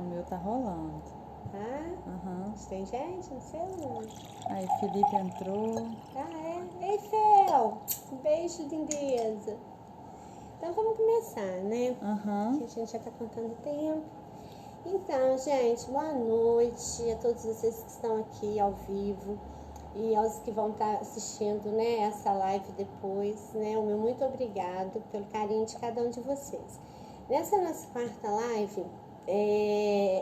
meu tá rolando. Tá? Aham. Tem gente no seu, não? Aí, Felipe entrou. Ah, é? Ei, Fel! Um beijo, lindeza. Então, vamos começar, né? Aham. Que a gente já tá contando o tempo. Então, gente, boa noite a todos vocês que estão aqui ao vivo e aos que vão estar assistindo, né, essa live depois, né? O meu muito obrigado pelo carinho de cada um de vocês. Nessa nossa quarta live,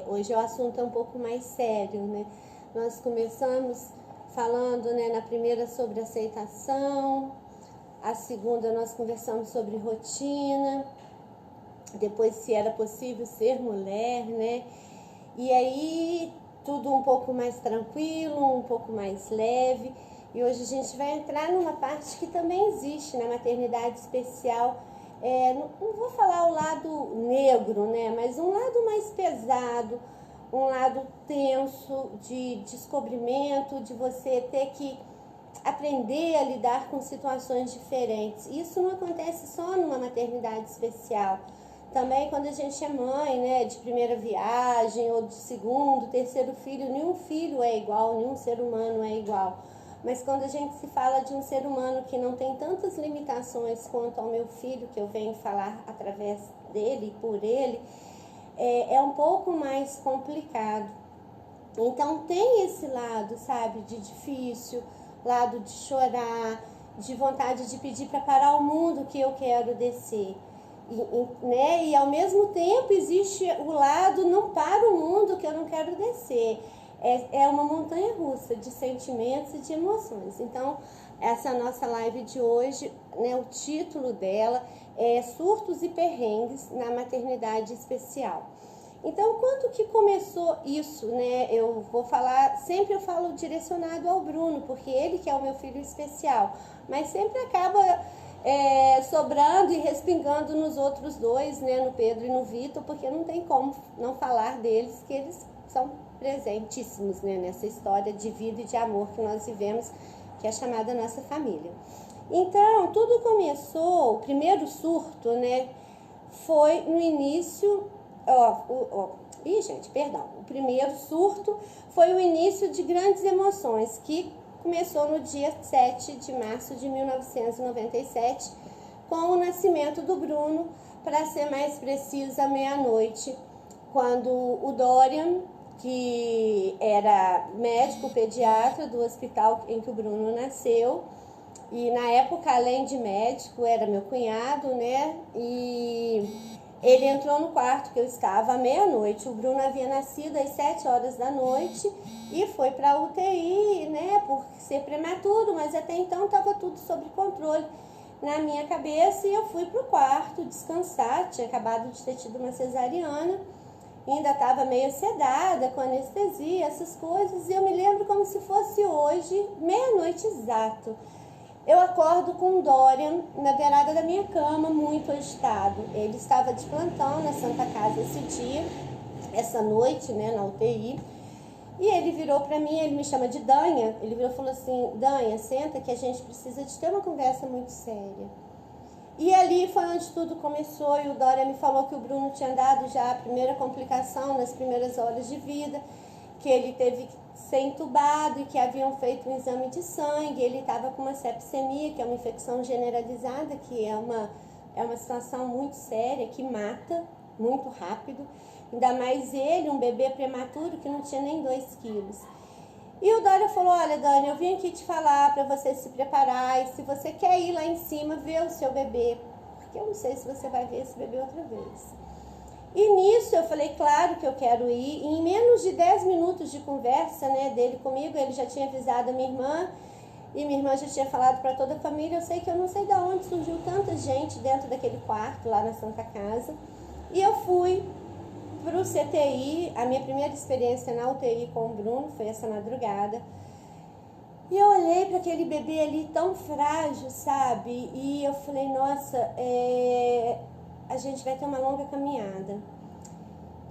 hoje o assunto é um pouco mais sério, né? Nós começamos falando, né, na primeira sobre aceitação, a segunda nós conversamos sobre rotina, depois se era possível ser mulher, né? E aí tudo um pouco mais tranquilo, um pouco mais leve. E hoje a gente vai entrar numa parte que também existe na maternidade especial. Não vou falar o lado negro, né? Mas um lado mais pesado, um lado tenso de descobrimento, de você ter que aprender a lidar com situações diferentes. Isso não acontece só numa maternidade especial. Também quando a gente é mãe, né, de primeira viagem ou de segundo, terceiro filho, nenhum filho é igual, nenhum ser humano é igual. Mas quando a gente se fala de um ser humano que não tem tantas limitações quanto ao meu filho, que eu venho falar através dele e por ele, é um pouco mais complicado. Então tem esse lado, sabe, de difícil, lado de chorar, de vontade de pedir para parar o mundo que eu quero descer. Né? E ao mesmo tempo existe o lado não para o mundo que eu não quero descer. É uma montanha russa de sentimentos e de emoções. Então, essa nossa live de hoje, né, o título dela é Surtos e Perrengues na Maternidade Especial. Então, quando que começou isso, né? Eu vou falar, sempre eu falo direcionado ao Bruno, porque ele que é o meu filho especial, mas sempre acaba sobrando e respingando nos outros dois, né? No Pedro e no Vitor, porque não tem como não falar deles, que eles são presentíssimos, né? Nessa história de vida e de amor que nós vivemos, que é chamada nossa família. Então, tudo começou, o primeiro surto, né? Foi no início... O primeiro surto foi o início de grandes emoções, que começou no dia 7 de março de 1997, com o nascimento do Bruno, para ser mais precisa, meia-noite, quando o Dorian, que era médico pediatra do hospital em que o Bruno nasceu, e na época, além de médico, era meu cunhado, né? E ele entrou no quarto que eu estava à meia-noite. O Bruno havia nascido às 7 horas da noite e foi para a UTI, né, por ser prematuro, mas até então estava tudo sob controle na minha cabeça. E eu fui para o quarto descansar, tinha acabado de ter tido uma cesariana, ainda estava meio sedada, com anestesia, essas coisas. E eu me lembro como se fosse hoje, meia-noite exato. Eu acordo com o Dorian na beirada da minha cama, muito agitado. Ele estava de plantão na Santa Casa esse dia, essa noite, né, na UTI. E ele virou para mim, ele me chama de Danha, ele virou e falou assim: Danha, senta que a gente precisa de ter uma conversa muito séria. E ali foi onde tudo começou, e o Dorian me falou que o Bruno tinha dado já a primeira complicação nas primeiras horas de vida, que ele teve que ser entubado e que haviam feito um exame de sangue. Ele estava com uma sepsemia, que é uma infecção generalizada, que é uma situação muito séria, que mata muito rápido. Ainda mais ele, um bebê prematuro que não tinha nem 2 quilos. E o Dorian falou: olha, Dani, eu vim aqui te falar para você se preparar, e se você quer ir lá em cima ver o seu bebê, porque eu não sei se você vai ver esse bebê outra vez. E nisso eu falei: claro que eu quero ir. E em menos de 10 minutos de conversa, né, dele comigo, ele já tinha avisado a minha irmã, e minha irmã já tinha falado para toda a família. Eu sei que eu não sei de onde surgiu tanta gente dentro daquele quarto lá na Santa Casa. E eu fui pro CTI. A minha primeira experiência na UTI com o Bruno foi essa madrugada. E eu olhei para aquele bebê ali tão frágil, sabe? E eu falei: nossa, a gente vai ter uma longa caminhada.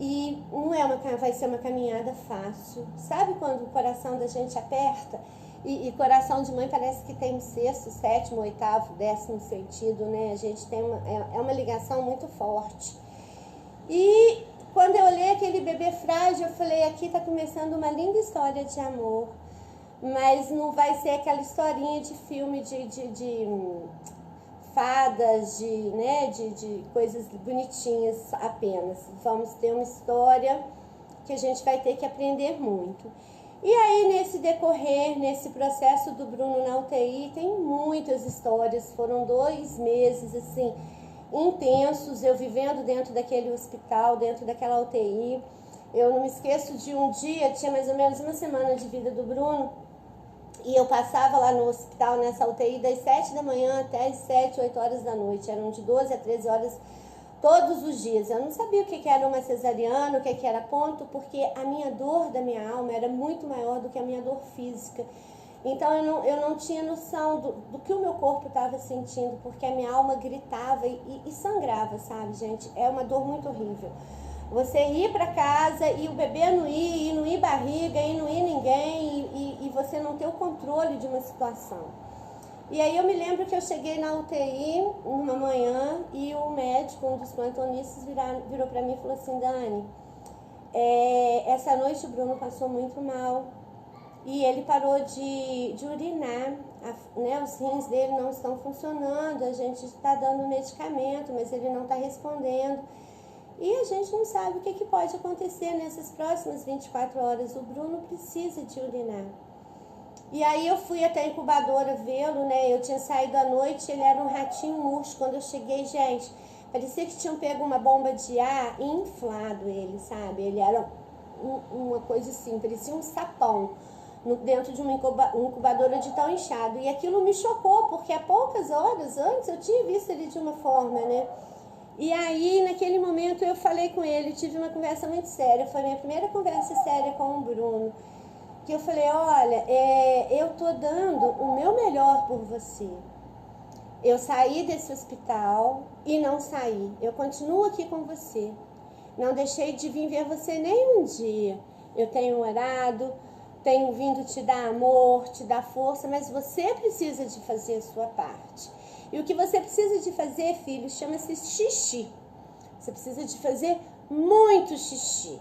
E não vai ser uma caminhada fácil. Sabe quando o coração da gente aperta? E coração de mãe parece que tem um 6º, 7º, 8º, 10º sentido, né? A gente tem uma ligação muito forte. E quando eu olhei aquele bebê frágil, eu falei, aqui está começando uma linda história de amor, mas não vai ser aquela historinha de filme de fadas, de coisas bonitinhas apenas. Vamos ter uma história que a gente vai ter que aprender muito. E aí, nesse decorrer, nesse processo do Bruno na UTI, tem muitas histórias. Foram 2 meses, assim, intensos, eu vivendo dentro daquele hospital, dentro daquela UTI. Eu não me esqueço de um dia, tinha mais ou menos uma semana de vida do Bruno, e eu passava lá no hospital, nessa UTI, das 7 da manhã até as 7, 8 horas da noite. Eram de 12 a 13 horas todos os dias. Eu não sabia o que era uma cesariana, o que era ponto, porque a minha dor da minha alma era muito maior do que a minha dor física. Então eu não tinha noção do que o meu corpo estava sentindo, porque a minha alma gritava e sangrava, sabe, gente? É uma dor muito horrível. Você ir para casa e o bebê não ir, e não ir barriga, e não ir ninguém, e você não ter o controle de uma situação. E aí eu me lembro que eu cheguei na UTI numa manhã e o médico, um dos plantonistas, virou para mim e falou assim, Dani, essa noite o Bruno passou muito mal e ele parou de urinar, né, os rins dele não estão funcionando, a gente está dando medicamento, mas ele não está respondendo. E a gente não sabe o que pode acontecer nessas próximas 24 horas. O Bruno precisa de urinar. E aí eu fui até a incubadora vê-lo, né? Eu tinha saído à noite, ele era um ratinho murcho. Quando eu cheguei, gente, parecia que tinham pego uma bomba de ar e inflado ele, sabe? Ele era uma coisa assim, parecia um sapão dentro de uma incubadora de tão inchado. E aquilo me chocou, porque há poucas horas antes eu tinha visto ele de uma forma, né? E aí, naquele momento, eu falei com ele, tive uma conversa muito séria. Foi a minha primeira conversa séria com o Bruno. Que eu falei, olha, eu tô dando o meu melhor por você. Eu saí desse hospital e não saí. Eu continuo aqui com você. Não deixei de vir ver você nem um dia. Eu tenho orado, tenho vindo te dar amor, te dar força, mas você precisa de fazer a sua parte. E o que você precisa de fazer, filho, chama-se xixi. Você precisa de fazer muito xixi.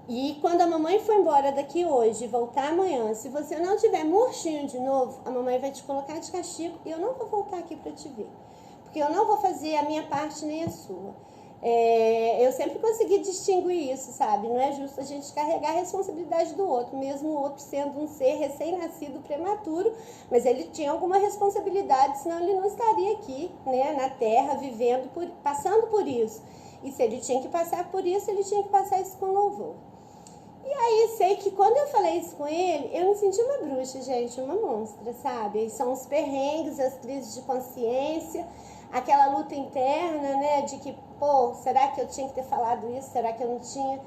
E quando a mamãe for embora daqui hoje e voltar amanhã, se você não tiver murchinho de novo, a mamãe vai te colocar de castigo e eu não vou voltar aqui para te ver. Porque eu não vou fazer a minha parte nem a sua. Eu sempre consegui distinguir isso, sabe? Não é justo a gente carregar a responsabilidade do outro, mesmo o outro sendo um ser recém-nascido prematuro, mas ele tinha alguma responsabilidade, senão ele não estaria aqui, né, na Terra, vivendo, passando por isso. E se ele tinha que passar por isso, ele tinha que passar isso com louvor. E aí, sei que quando eu falei isso com ele, eu me senti uma bruxa, gente, uma monstra, sabe? São os perrengues, as crises de consciência, aquela luta interna, né, de que, pô, será que eu tinha que ter falado isso? Será que eu não tinha?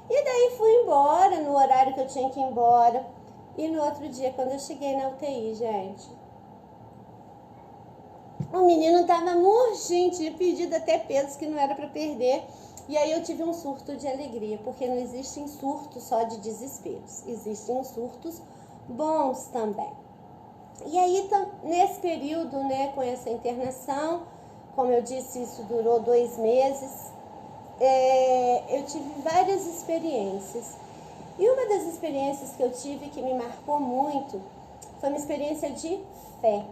E daí fui embora, no horário que eu tinha que ir embora. E no outro dia, quando eu cheguei na UTI, gente, o menino tava murchinho, tinha perdido até pesos que não era para perder. E aí eu tive um surto de alegria, porque não existem surtos só de desesperos, existem os surtos bons também. E aí, nesse período, né, com essa internação, como eu disse, isso durou 2 meses, eu tive várias experiências. E uma das experiências que eu tive que me marcou muito foi uma experiência de fé.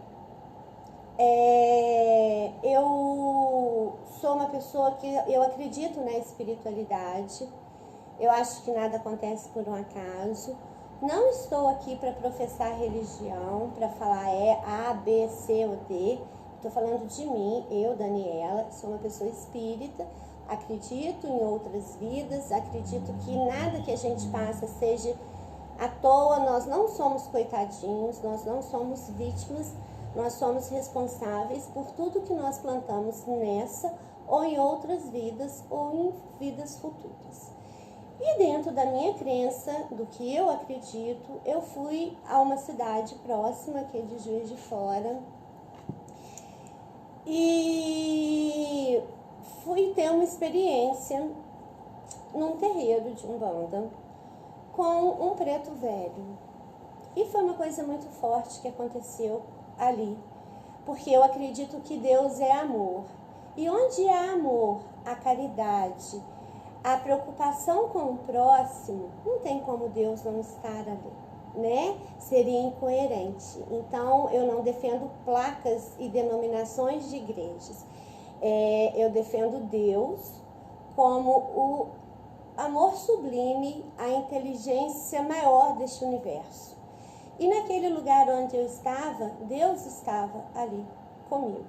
Eu sou uma pessoa que eu acredito na espiritualidade. Eu acho que nada acontece por um acaso. Não estou aqui para professar religião, para falar A, B, C ou D. Estou falando de mim, eu, Daniela, sou uma pessoa espírita, acredito em outras vidas, acredito que nada que a gente passa seja à toa. Nós não somos coitadinhos, nós não somos vítimas, nós somos responsáveis por tudo que nós plantamos nessa ou em outras vidas ou em vidas futuras. E dentro da minha crença, do que eu acredito, eu fui a uma cidade próxima, que é de Juiz de Fora, e fui ter uma experiência num terreiro de Umbanda com um preto velho. E foi uma coisa muito forte que aconteceu ali, porque eu acredito que Deus é amor. E onde há amor, há caridade, a preocupação com o próximo, não tem como Deus não estar ali, né? Seria incoerente. Então, eu não defendo placas e denominações de igrejas. Eu defendo Deus como o amor sublime, a inteligência maior deste universo. E naquele lugar onde eu estava, Deus estava ali comigo.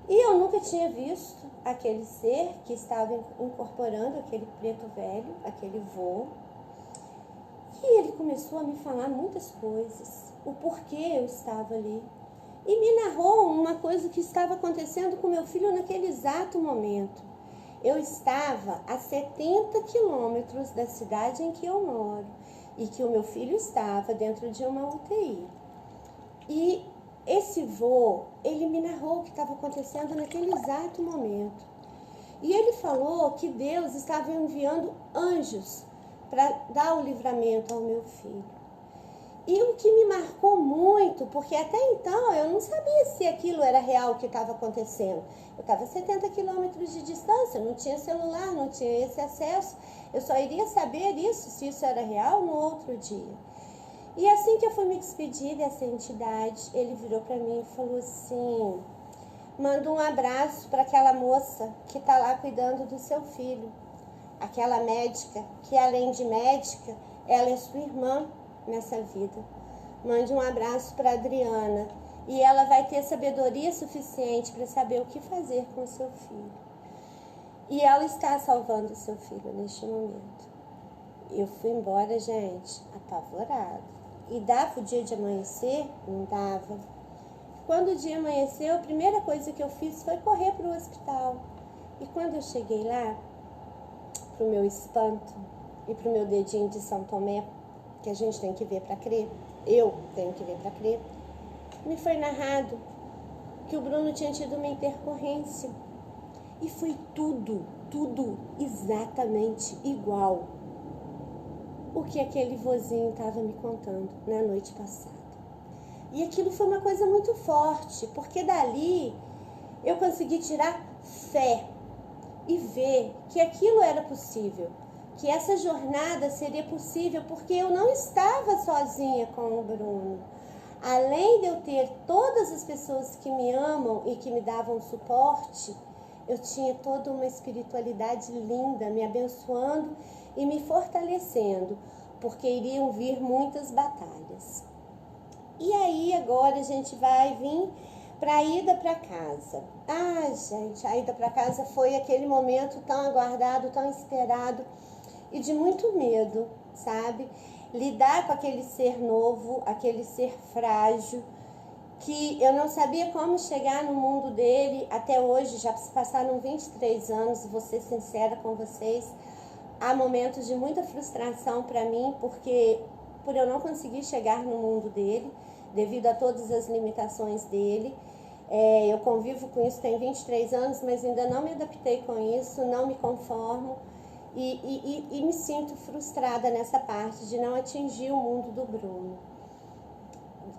E eu nunca tinha visto aquele ser que estava incorporando aquele preto velho, aquele vô. E ele começou a me falar muitas coisas, o porquê eu estava ali. E me narrou uma coisa que estava acontecendo com meu filho naquele exato momento. Eu estava a 70 quilômetros da cidade em que eu moro e que o meu filho estava dentro de uma UTI. E esse vô, ele me narrou o que estava acontecendo naquele exato momento. E ele falou que Deus estava enviando anjos para dar o livramento ao meu filho. E o que me marcou muito, porque até então eu não sabia se aquilo era real o que estava acontecendo. Eu estava a 70 quilômetros de distância, não tinha celular, não tinha esse acesso. Eu só iria saber isso, se isso era real, no outro dia. E assim que eu fui me despedir dessa entidade, ele virou para mim e falou assim: manda um abraço para aquela moça que está lá cuidando do seu filho. Aquela médica, que além de médica, ela é sua irmã nessa vida. Mande um abraço para Adriana e ela vai ter sabedoria suficiente para saber o que fazer com o seu filho. E ela está salvando o seu filho neste momento. Eu fui embora, gente, apavorada. E dava o dia de amanhecer? Não dava. Quando o dia amanheceu, a primeira coisa que eu fiz foi correr para o hospital. E quando eu cheguei lá, para o meu espanto e para o meu dedinho de São Tomé, que a gente tem que ver para crer, eu tenho que ver para crer, me foi narrado que o Bruno tinha tido uma intercorrência. E foi tudo exatamente igual o que aquele vozinho estava me contando na noite passada. E aquilo foi uma coisa muito forte, porque dali eu consegui tirar fé e ver que aquilo era possível, que essa jornada seria possível, porque eu não estava sozinha com o Bruno. Além de eu ter todas as pessoas que me amam e que me davam suporte, eu tinha toda uma espiritualidade linda me abençoando e me fortalecendo, porque iriam vir muitas batalhas. E aí agora a gente vai vir para a ida para casa. Ah, gente, a ida para casa foi aquele momento tão aguardado, tão esperado e de muito medo, sabe? Lidar com aquele ser novo, aquele ser frágil, que eu não sabia como chegar no mundo dele até hoje. Já se passaram 23 anos, vou ser sincera com vocês. Há momentos de muita frustração para mim, porque por eu não conseguir chegar no mundo dele, devido a todas as limitações dele. Eu convivo com isso tem 23 anos, mas ainda não me adaptei com isso, não me conformo e me sinto frustrada nessa parte de não atingir o mundo do Bruno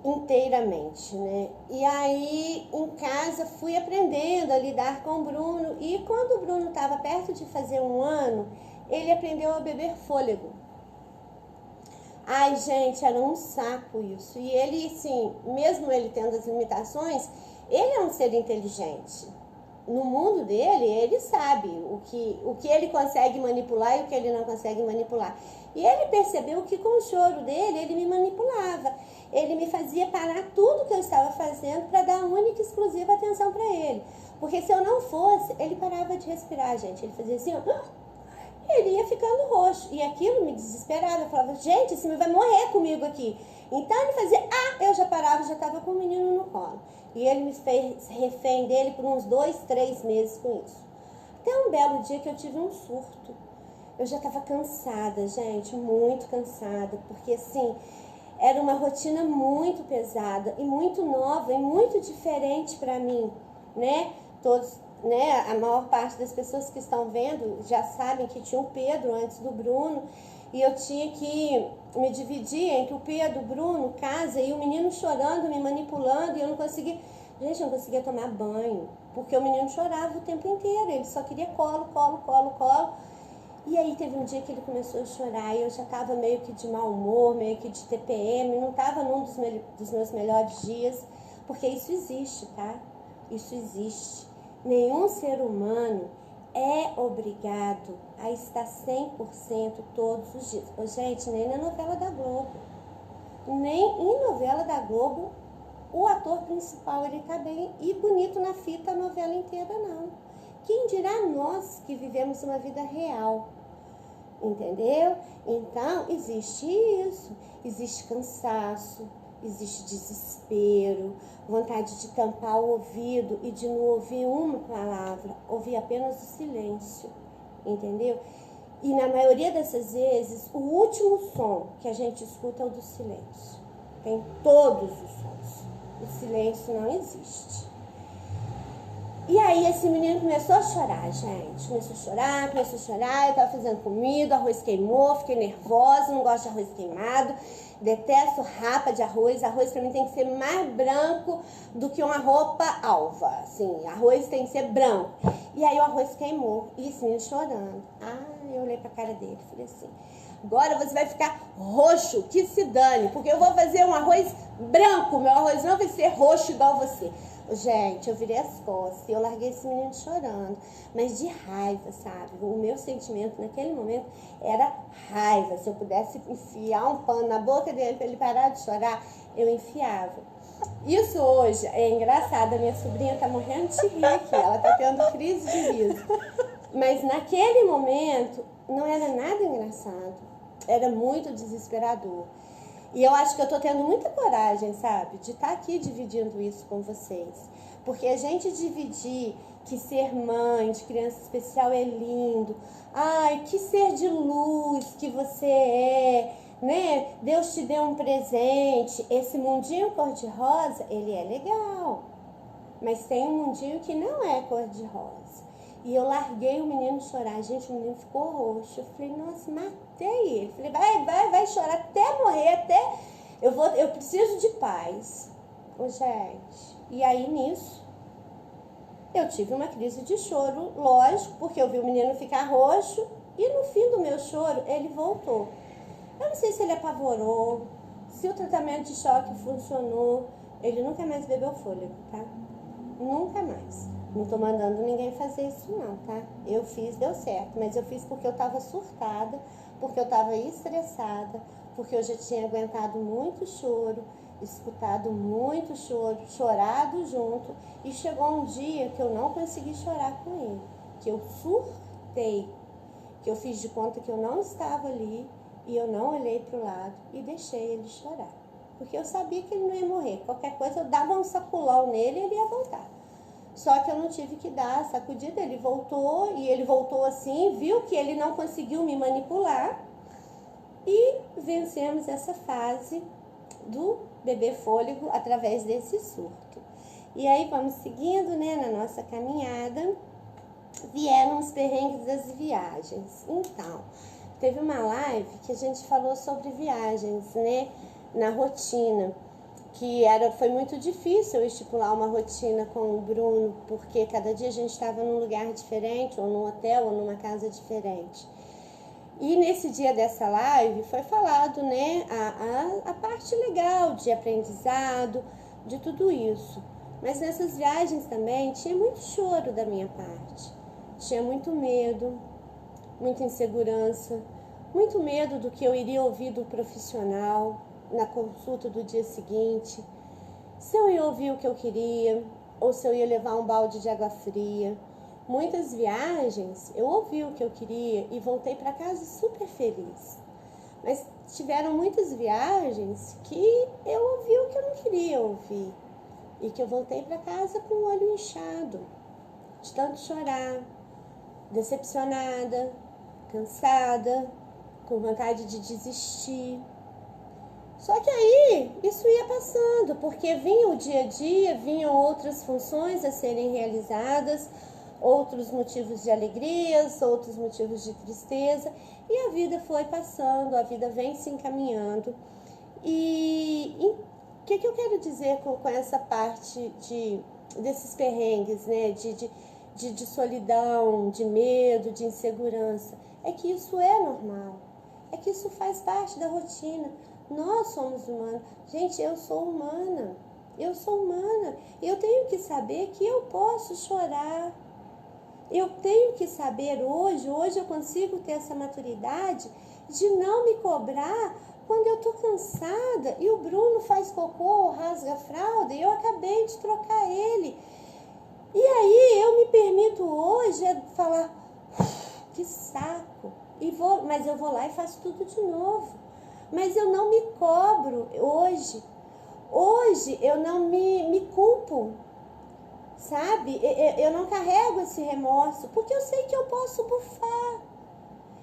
inteiramente, né? E aí em casa fui aprendendo a lidar com o Bruno, e quando o Bruno estava perto de fazer 1 ano, ele aprendeu a beber fôlego. Ai, gente, era um saco isso. E ele, assim, mesmo ele tendo as limitações, ele é um ser inteligente. No mundo dele, ele sabe o que ele consegue manipular e o que ele não consegue manipular. E ele percebeu que com o choro dele, ele me manipulava. Ele me fazia parar tudo que eu estava fazendo para dar única e exclusiva atenção para ele. Porque se eu não fosse, ele parava de respirar, gente. Ele fazia assim, ó, ele ia ficando roxo. E aquilo me desesperava. Eu falava, gente, esse menino vai morrer comigo aqui. Então ele fazia, eu já parava, já estava com o menino no colo. E ele me fez refém dele por uns 2, 3 meses com isso. Até um belo dia que eu tive um surto. Eu já estava cansada, gente, muito cansada. Porque assim, era uma rotina muito pesada e muito nova e muito diferente para mim, né? Todos, né? A maior parte das pessoas que estão vendo já sabem que tinha o Pedro antes do Bruno. E eu tinha que me dividir entre o Pedro, o Bruno, casa, e o menino chorando, me manipulando, e eu não conseguia Gente, eu não conseguia tomar banho, porque o menino chorava o tempo inteiro, ele só queria colo, colo, colo, colo. E aí teve um dia que ele começou a chorar e eu já estava meio que de mau humor, meio que de TPM, não estava num dos meus melhores dias, porque isso existe, tá? Isso existe. Nenhum ser humano é obrigado a estar 100% todos os dias. Ô, gente, nem na novela da Globo, nem em novela da Globo, o ator principal ele tá bem e bonito na fita a novela inteira, não. Quem dirá nós que vivemos uma vida real? Entendeu? Então, existe isso. Existe cansaço, existe desespero, vontade de tampar o ouvido e de não ouvir uma palavra, ouvir apenas o silêncio. Entendeu? E na maioria dessas vezes, o último som que a gente escuta é o do silêncio. Tem todos os sons. O silêncio não existe. E aí esse menino começou a chorar, gente. Começou a chorar. Eu tava fazendo comida, o arroz queimou, fiquei nervosa, não gosto de arroz queimado. Detesto rapa de arroz. Arroz pra mim tem que ser mais branco do que uma roupa alva. Assim, arroz tem que ser branco. E aí o arroz queimou. E esse menino chorando. Eu olhei pra cara dele e falei assim: agora você vai ficar roxo, que se dane, porque eu vou fazer um arroz branco, meu arroz não vai ser roxo igual você. Gente, eu virei as costas e eu larguei esse menino chorando, mas de raiva, sabe? O meu sentimento naquele momento era raiva. Se eu pudesse enfiar um pano na boca dele para ele parar de chorar, eu enfiava. Isso hoje é engraçado, a minha sobrinha tá morrendo de rir aqui, ela tá tendo crise de riso. Mas naquele momento não era nada engraçado, era muito desesperador. E eu acho que eu tô tendo muita coragem, sabe, de estar aqui dividindo isso com vocês. Porque a gente dividir que ser mãe de criança especial é lindo. Ai, que ser de luz que você é, né? Deus te deu um presente. Esse mundinho cor-de-rosa, ele é legal. Mas tem um mundinho que não é cor-de-rosa. E eu larguei o menino chorar. Gente, o menino ficou roxo. Eu falei, nossa, matei ele. Falei, vai chorar até morrer, até... Eu preciso de paz. Ô, gente. E aí, nisso, eu tive uma crise de choro, lógico, porque eu vi o menino ficar roxo. E no fim do meu choro, ele voltou. Eu não sei se ele apavorou, se o tratamento de choque funcionou. Ele nunca mais bebeu fôlego, tá? Nunca mais. Não tô mandando ninguém fazer isso não, tá? Eu fiz, deu certo, mas eu fiz porque eu tava surtada, porque eu tava estressada, porque eu já tinha aguentado muito choro, escutado muito choro, chorado junto, e chegou um dia que eu não consegui chorar com ele, que eu surtei, que eu fiz de conta que eu não estava ali, e eu não olhei pro lado e deixei ele chorar, porque eu sabia que ele não ia morrer. Qualquer coisa eu dava um saculão nele e ele ia voltar. Só que eu não tive que dar a sacudida, ele voltou, e ele voltou assim, viu que ele não conseguiu me manipular, e vencemos essa fase do bebê fôlego através desse surto. E aí vamos seguindo, né, na nossa caminhada, vieram os perrengues das viagens. Então, teve uma live que a gente falou sobre viagens, né, na rotina, que foi muito difícil eu estipular uma rotina com o Bruno, porque cada dia a gente estava num lugar diferente, ou num hotel, ou numa casa diferente. E nesse dia dessa live foi falado, né, a parte legal de aprendizado, de tudo isso. Mas nessas viagens também tinha muito choro da minha parte. Tinha muito medo, muita insegurança, muito medo do que eu iria ouvir do profissional na consulta do dia seguinte, se eu ia ouvir o que eu queria, ou se eu ia levar um balde de água fria. Muitas viagens eu ouvi o que eu queria e voltei para casa super feliz. Mas tiveram muitas viagens que eu ouvi o que eu não queria ouvir e que eu voltei para casa com o olho inchado, de tanto chorar, decepcionada, cansada, com vontade de desistir. Só que aí isso ia passando, porque vinha o dia a dia, vinham outras funções a serem realizadas, outros motivos de alegrias, outros motivos de tristeza, e a vida foi passando, a vida vem se encaminhando. E o que eu quero dizer com essa parte de desses perrengues, né, de solidão, de medo, de insegurança, é que isso é normal, é que isso faz parte da rotina. Nós somos humanos. Gente, eu sou humana, eu tenho que saber que eu posso chorar, eu tenho que saber hoje eu consigo ter essa maturidade de não me cobrar quando eu tô cansada e o Bruno faz cocô, rasga a fralda e eu acabei de trocar ele. E aí eu me permito hoje falar, que saco, mas eu vou lá e faço tudo de novo. Mas eu não me cobro hoje. Hoje eu não me culpo, sabe? Eu não carrego esse remorso, porque eu sei que eu posso bufar.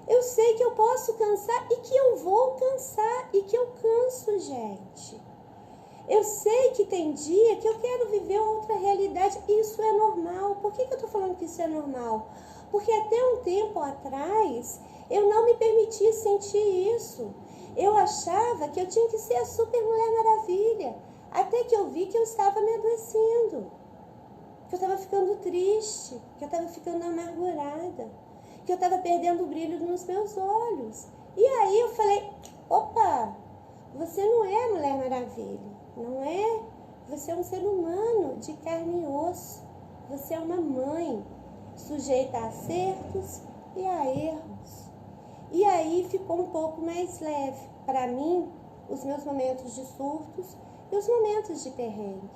Eu sei que eu posso cansar e que eu vou cansar e que eu canso, gente. Eu sei que tem dia que eu quero viver outra realidade e isso é normal. Por que eu tô falando que isso é normal? Porque até um tempo atrás eu não me permitia sentir isso. Eu achava que eu tinha que ser a super Mulher Maravilha. Até que eu vi que eu estava me adoecendo. Que eu estava ficando triste. Que eu estava ficando amargurada. Que eu estava perdendo o brilho nos meus olhos. E aí eu falei, opa, você não é Mulher Maravilha. Não é? Você é um ser humano de carne e osso. Você é uma mãe sujeita a acertos e a erros. E aí ficou um pouco mais leve para mim os meus momentos de surtos e os momentos de perrengue,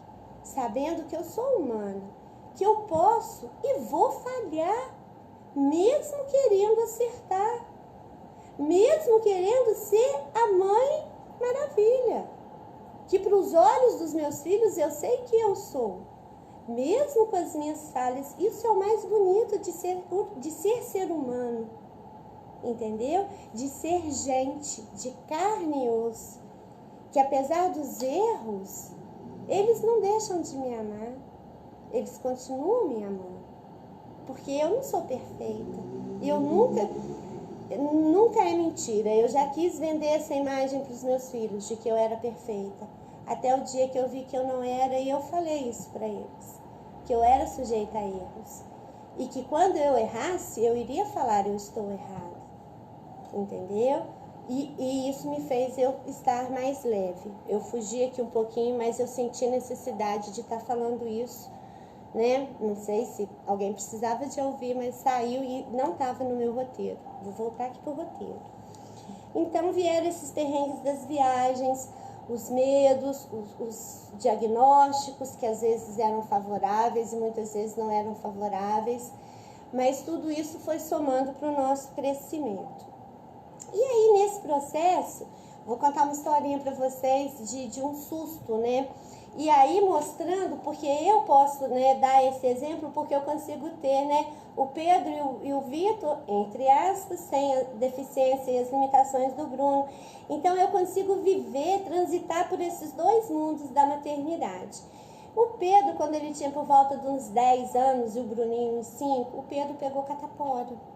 sabendo que eu sou humana, que eu posso e vou falhar, mesmo querendo acertar, mesmo querendo ser a mãe maravilha, que para os olhos dos meus filhos eu sei que eu sou, mesmo com as minhas falhas. Isso é o mais bonito de ser humano. Entendeu? De ser gente, de carne e osso, que apesar dos erros, eles não deixam de me amar, eles continuam me amando, porque eu não sou perfeita, e eu nunca é mentira, eu já quis vender essa imagem para os meus filhos, de que eu era perfeita, até o dia que eu vi que eu não era, e eu falei isso para eles, que eu era sujeita a erros, e que quando eu errasse, eu iria falar, eu estou errada. Entendeu? E isso me fez eu estar mais leve. Eu fugi aqui um pouquinho, mas eu senti necessidade de estar falando isso, né? Não sei se alguém precisava de ouvir, mas saiu e não estava no meu roteiro. Vou voltar aqui para o roteiro. Então vieram esses perrengues das viagens, os medos, os diagnósticos, que às vezes eram favoráveis e muitas vezes não eram favoráveis, mas tudo isso foi somando para o nosso crescimento. E aí, nesse processo, vou contar uma historinha para vocês de um susto, né? E aí, mostrando, porque eu posso, né, dar esse exemplo, porque eu consigo ter, né, o Pedro e o Vitor, entre aspas, sem a deficiência e as limitações do Bruno. Então, eu consigo viver, transitar por esses dois mundos da maternidade. O Pedro, quando ele tinha por volta de uns 10 anos, e o Bruninho uns 5, o Pedro pegou catapora.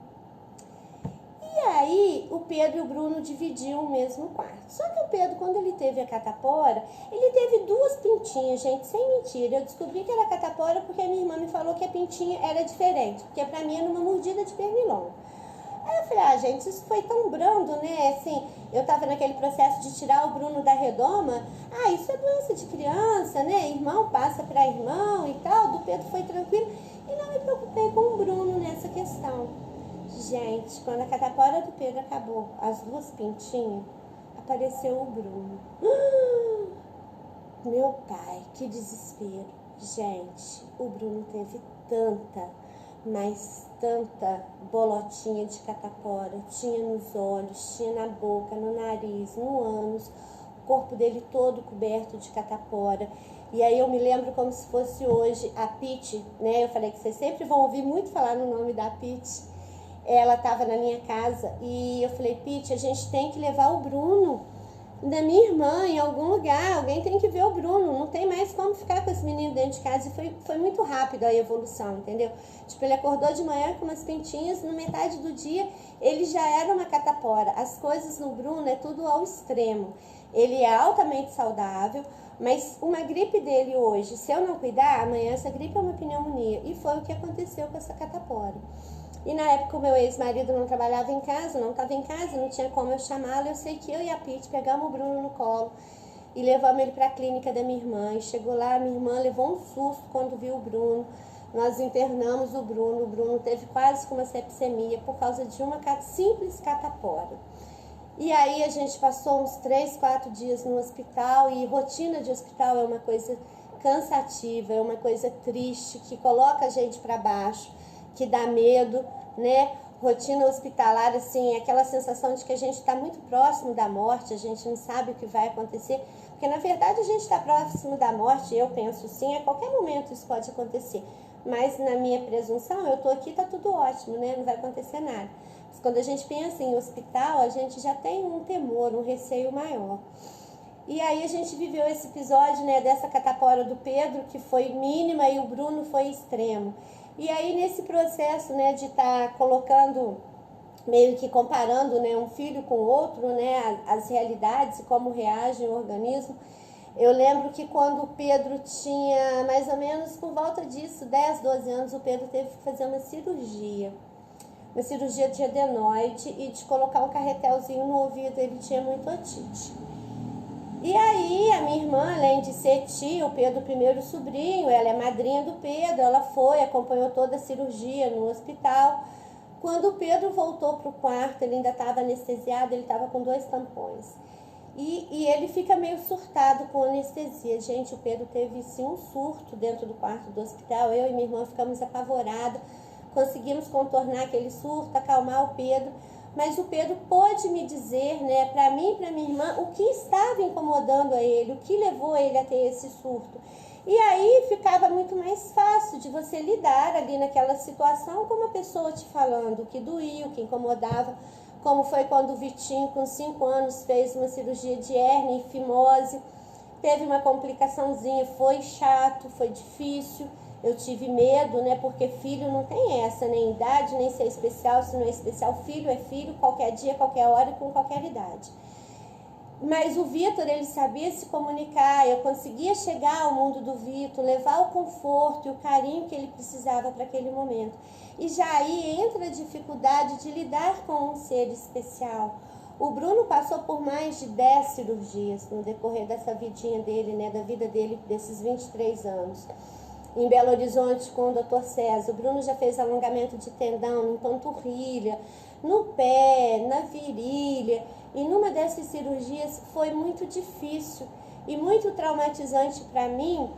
E aí, o Pedro e o Bruno dividiam o mesmo quarto. Só que o Pedro, quando ele teve a catapora, ele teve 2 pintinhas, gente, sem mentira. Eu descobri que era catapora porque a minha irmã me falou que a pintinha era diferente, porque pra mim era uma mordida de pernilongo. Aí eu falei, gente, isso foi tão brando, né? Assim, eu tava naquele processo de tirar o Bruno da redoma. Isso é doença de criança, né? Irmão passa pra irmão e tal. Do Pedro foi tranquilo. E não me preocupei com o Bruno nessa questão. Gente, quando a catapora do Pedro acabou, as 2 pintinhas, apareceu o Bruno. Meu pai, que desespero. Gente, o Bruno teve tanta bolotinha de catapora. Tinha nos olhos, tinha na boca, no nariz, no ânus. O corpo dele todo coberto de catapora. E aí eu me lembro como se fosse hoje a Pete, né? Eu falei que vocês sempre vão ouvir muito falar no nome da Pete. Ela estava na minha casa e eu falei, Pete, a gente tem que levar o Bruno da minha irmã em algum lugar, alguém tem que ver o Bruno, não tem mais como ficar com esse menino dentro de casa. E foi muito rápido a evolução, entendeu? Tipo, ele acordou de manhã com umas pintinhas, no metade do dia ele já era uma catapora. As coisas no Bruno é tudo ao extremo. Ele é altamente saudável, mas uma gripe dele hoje, se eu não cuidar, amanhã essa gripe é uma pneumonia. E foi o que aconteceu com essa catapora. E na época o meu ex-marido não trabalhava em casa, não estava em casa, não tinha como eu chamá-lo. Eu sei que eu e a Pete pegamos o Bruno no colo e levamos ele para a clínica da minha irmã. E chegou lá, minha irmã levou um susto quando viu o Bruno. Nós internamos o Bruno teve quase uma sepsemia por causa de uma simples catapora. E aí a gente passou uns 3, 4 dias no hospital, e rotina de hospital é uma coisa cansativa, é uma coisa triste, que coloca a gente para baixo, que dá medo, né? Rotina hospitalar, assim, é aquela sensação de que a gente está muito próximo da morte, a gente não sabe o que vai acontecer, porque na verdade a gente está próximo da morte, eu penso sim, a qualquer momento isso pode acontecer, mas na minha presunção, eu estou aqui, está tudo ótimo, né? Não vai acontecer nada. Mas quando a gente pensa em hospital, a gente já tem um temor, um receio maior. E aí a gente viveu esse episódio, né, dessa catapora do Pedro, que foi mínima, e o Bruno foi extremo. E aí nesse processo, né, de estar colocando, meio que comparando, né, um filho com o outro, né, as realidades e como reage o organismo, eu lembro que quando o Pedro tinha mais ou menos por volta disso, 10, 12 anos, o Pedro teve que fazer uma cirurgia de adenoide e de colocar um carretelzinho no ouvido, ele tinha muito otite. E aí a minha irmã, além de ser tia, o Pedro primeiro sobrinho, ela é madrinha do Pedro, ela foi, acompanhou toda a cirurgia no hospital. Quando o Pedro voltou para o quarto, ele ainda estava anestesiado, ele estava com 2 tampões. E ele fica meio surtado com anestesia. Gente, o Pedro teve sim um surto dentro do quarto do hospital, eu e minha irmã ficamos apavoradas, conseguimos contornar aquele surto, acalmar o Pedro. Mas o Pedro pôde me dizer, né, para mim e para minha irmã, o que estava incomodando a ele, o que levou ele a ter esse surto. E aí ficava muito mais fácil de você lidar ali naquela situação com uma pessoa te falando o que doía, o que incomodava, como foi quando o Vitinho, com 5 anos, fez uma cirurgia de hérnia e fimose, teve uma complicaçãozinha, foi chato, foi difícil. Eu tive medo, né? Porque filho não tem essa, nem idade, nem se é especial, se não é especial. Filho é filho, qualquer dia, qualquer hora e com qualquer idade. Mas o Vitor, ele sabia se comunicar, eu conseguia chegar ao mundo do Vitor, levar o conforto e o carinho que ele precisava para aquele momento. E já aí entra a dificuldade de lidar com um ser especial. O Bruno passou por mais de 10 cirurgias no decorrer dessa vidinha dele, né? Da vida dele, desses 23 anos. Em Belo Horizonte com o Dr. César. O Bruno já fez alongamento de tendão, em panturrilha, no pé, na virilha. E numa dessas cirurgias foi muito difícil e muito traumatizante para mim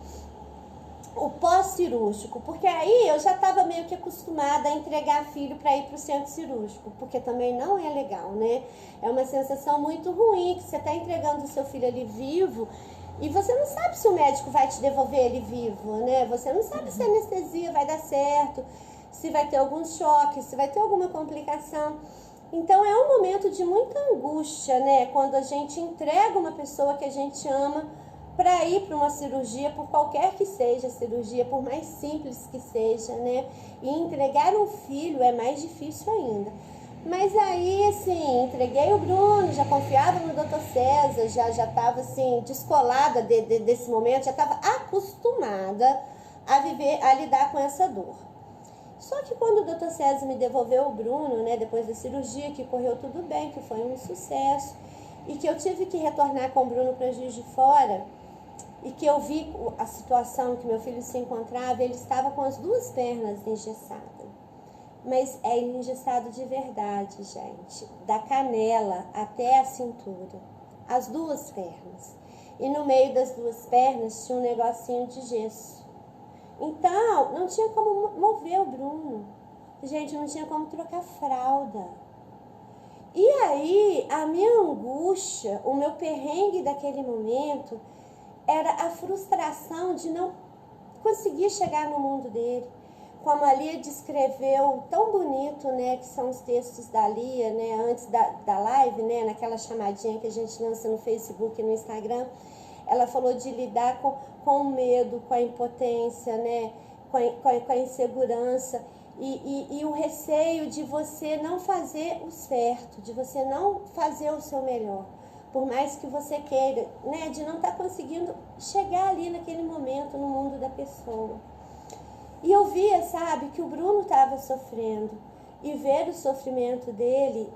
o pós-cirúrgico, porque aí eu já estava meio que acostumada a entregar filho para ir para o centro cirúrgico, porque também não é legal, né? É uma sensação muito ruim que você está entregando o seu filho ali vivo. E você não sabe se o médico vai te devolver ele vivo, né? Você não sabe se a anestesia vai dar certo, se vai ter algum choque, se vai ter alguma complicação. Então é um momento de muita angústia, né? Quando a gente entrega uma pessoa que a gente ama para ir para uma cirurgia, por qualquer que seja a cirurgia, por mais simples que seja, né? E entregar um filho é mais difícil ainda. Mas aí, assim, entreguei o Bruno, já confiava no Dr. César, já estava, assim, descolada desse momento, já estava acostumada a lidar com essa dor. Só que quando o Dr. César me devolveu o Bruno, né, depois da cirurgia, que correu tudo bem, que foi um sucesso, e que eu tive que retornar com o Bruno para Juiz de Fora, e que eu vi a situação que meu filho se encontrava, ele estava com as 2 pernas engessadas. Mas é engessado de verdade, gente. Da canela até a cintura. As 2 pernas. E no meio das 2 pernas tinha um negocinho de gesso. Então, não tinha como mover o Bruno. Gente, não tinha como trocar fralda. E aí, a minha angústia, o meu perrengue daquele momento, era a frustração de não conseguir chegar no mundo dele. como a Lia descreveu tão bonito, né, que são os textos da Lia, né, antes da live, né, naquela chamadinha que a gente lança no Facebook e no Instagram, ela falou de lidar com o medo, com a impotência, né, com a insegurança e o receio de você não fazer o certo, de você não fazer o seu melhor, por mais que você queira, né, de não estar conseguindo chegar ali naquele momento no mundo da pessoa. E eu via, sabe, que o Bruno estava sofrendo, e ver o sofrimento dele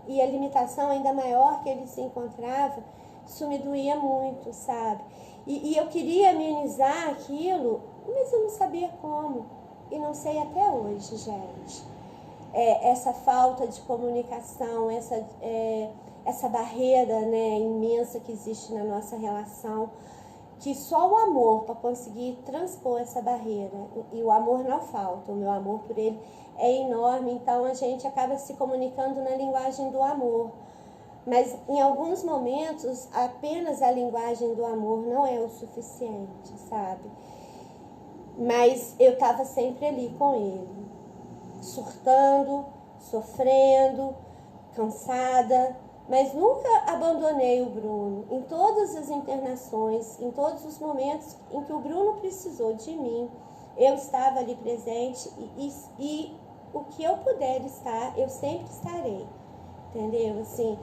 e a limitação ainda maior que ele se encontrava, isso me doía muito, sabe? E eu queria amenizar aquilo, mas eu não sabia como, e não sei até hoje, gente. Essa falta de comunicação, essa barreira, né, imensa que existe na nossa relação, que só o amor para conseguir transpor essa barreira, e o amor não falta, o meu amor por ele é enorme, então a gente acaba se comunicando na linguagem do amor, mas em alguns momentos apenas a linguagem do amor não é o suficiente, sabe? Mas eu estava sempre ali com ele, surtando, sofrendo, cansada, mas nunca abandonei o Bruno. Em todas as internações, em todos os momentos em que o Bruno precisou de mim, eu estava ali presente e o que eu puder estar, eu sempre estarei, entendeu? Assim,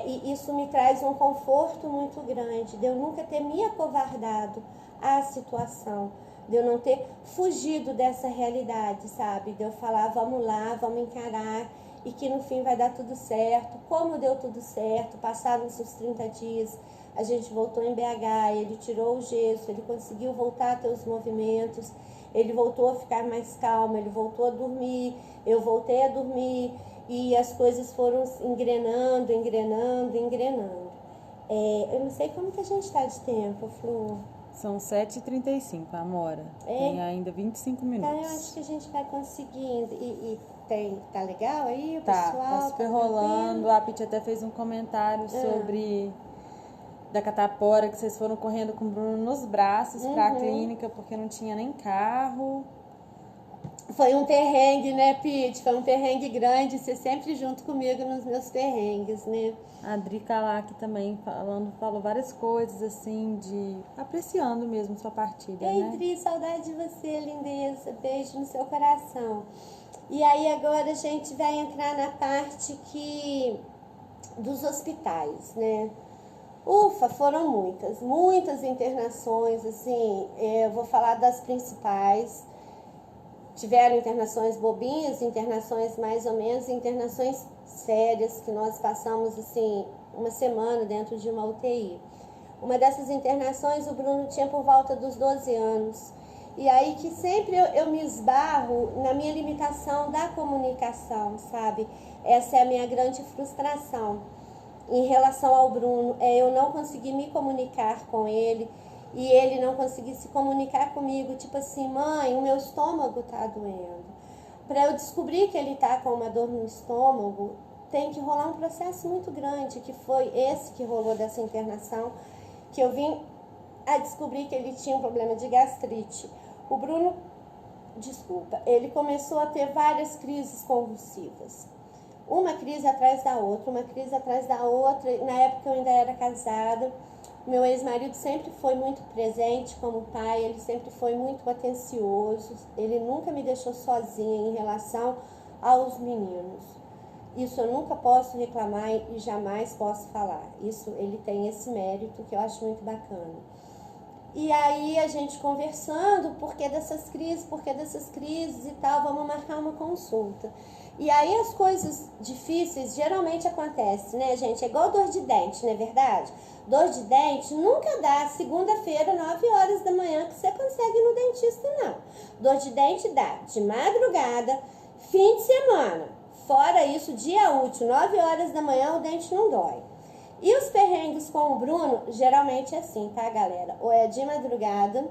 e isso me traz um conforto muito grande, de eu nunca ter me acovardado à situação, de eu não ter fugido dessa realidade, sabe? De eu falar, vamos lá, vamos encarar, e que no fim vai dar tudo certo. Como deu tudo certo, passaram-se os 30 dias, a gente voltou em BH, ele tirou o gesso, ele conseguiu voltar a ter os movimentos, ele voltou a ficar mais calmo, ele voltou a dormir, eu voltei a dormir, e as coisas foram engrenando. Eu não sei como que a gente está de tempo, Flor. São 7h35, Amora. Tem ainda 25 minutos. Então, eu acho que a gente vai conseguindo. Tá legal aí, o pessoal? Tá super rolando. A Pete até fez um comentário sobre da catapora, que vocês foram correndo com o Bruno nos braços para a clínica, porque não tinha nem carro. Foi um perrengue, né, Pete? Foi um perrengue grande, você sempre junto comigo nos meus perrengues, né? A Drica lá aqui também falou várias coisas, assim, apreciando mesmo sua partida, né? Dri, saudade de você, lindeza. Beijo no seu coração. E aí agora a gente vai entrar na parte dos hospitais, né? Ufa, foram muitas internações, assim, eu vou falar das principais. Tiveram internações bobinhas, internações mais ou menos, internações sérias, que nós passamos, assim, uma semana dentro de uma UTI. Uma dessas internações, o Bruno tinha por volta dos 12 anos. E aí que sempre eu me esbarro na minha limitação da comunicação, sabe? Essa é a minha grande frustração em relação ao Bruno. Eu não consegui me comunicar com ele e ele não conseguir se comunicar comigo. Tipo assim, mãe, o meu estômago tá doendo. Para eu descobrir que ele tá com uma dor no estômago, tem que rolar um processo muito grande, que foi esse que rolou dessa internação, que eu vim a descobrir que ele tinha um problema de gastrite. O Bruno, ele começou a ter várias crises convulsivas. Uma crise atrás da outra, uma crise atrás da outra. Na época eu ainda era casada. Meu ex-marido sempre foi muito presente como pai, ele sempre foi muito atencioso. Ele nunca me deixou sozinha em relação aos meninos. Isso eu nunca posso reclamar e jamais posso falar. Isso, ele tem esse mérito que eu acho muito bacana. E aí a gente conversando, por que dessas crises e tal, vamos marcar uma consulta. E aí as coisas difíceis geralmente acontecem, né, gente? É igual dor de dente, não é verdade? Dor de dente nunca dá segunda-feira, 9 horas da manhã, que você consegue ir no dentista, não. Dor de dente dá de madrugada, fim de semana. Fora isso, dia útil, 9 horas da manhã, o dente não dói. E os perrengues com o Bruno, geralmente é assim, tá, galera? Ou é de madrugada,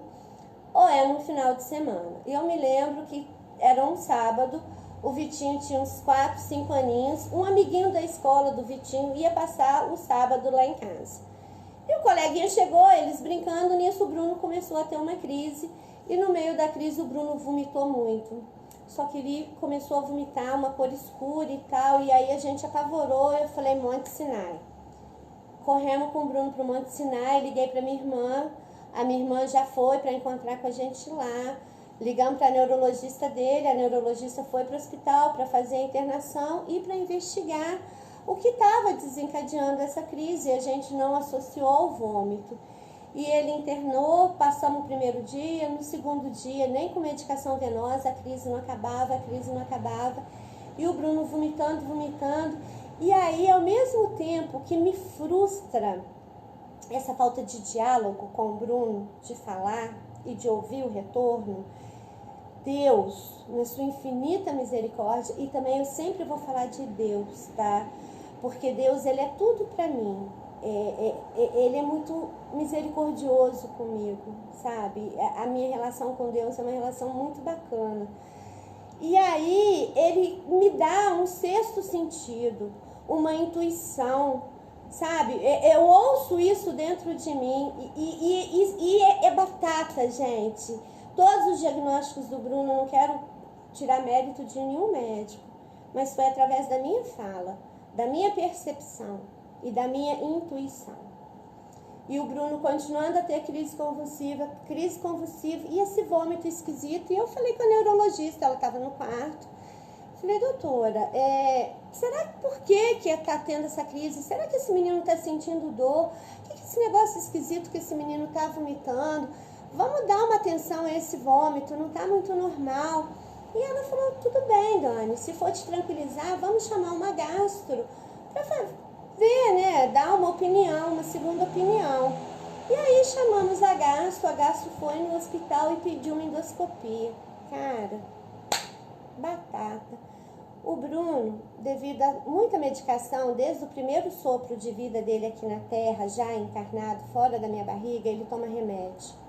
ou é no final de semana. E eu me lembro que era um sábado, o Vitinho tinha uns 4, 5 aninhos, um amiguinho da escola do Vitinho ia passar o sábado lá em casa. E o coleguinha chegou, eles brincando, nisso o Bruno começou a ter uma crise, E no meio da crise o Bruno vomitou muito. Só que ele começou a vomitar uma cor escura e tal. E aí a gente apavorou. Eu falei, Monte Sinai. Corremos com o Bruno pro Monte Sinai. Liguei pra minha irmã. A minha irmã já foi para encontrar com a gente lá. Ligamos para a neurologista dele. A neurologista foi para o hospital para fazer a internação e para investigar o que estava desencadeando essa crise. A gente não associou ao vômito. E ele internou, passamos o primeiro dia, no segundo dia, nem com medicação venosa, a crise não acabava, E o Bruno vomitando. E aí, ao mesmo tempo que me frustra essa falta de diálogo com o Bruno, de falar e de ouvir o retorno, Deus, na sua infinita misericórdia, e também eu sempre vou falar de Deus, tá? Porque Deus, ele é tudo pra mim. Ele é muito misericordioso comigo, sabe? A minha relação com Deus é uma relação muito bacana. E aí, ele me dá um sexto sentido, uma intuição, sabe? Eu ouço isso dentro de mim e é batata, gente. Todos os diagnósticos do Bruno, eu não quero tirar mérito de nenhum médico, mas foi através da minha fala, da minha percepção e da minha intuição. E o Bruno continuando a ter crise convulsiva e esse vômito esquisito. E eu falei com a neurologista, ela estava no quarto. Falei, doutora, será que por que está tendo essa crise? Será que esse menino está sentindo dor? O que é esse negócio esquisito que esse menino está vomitando? Vamos dar uma atenção a esse vômito, não está muito normal. E ela falou, tudo bem, Dani, se for te tranquilizar, vamos chamar uma gastro para ver, né, dar uma opinião, uma segunda opinião. E aí chamamos a gastro foi no hospital e pediu uma endoscopia. Cara, batata. O Bruno, devido a muita medicação, desde o primeiro sopro de vida dele aqui na Terra, já encarnado, fora da minha barriga, ele toma remédio.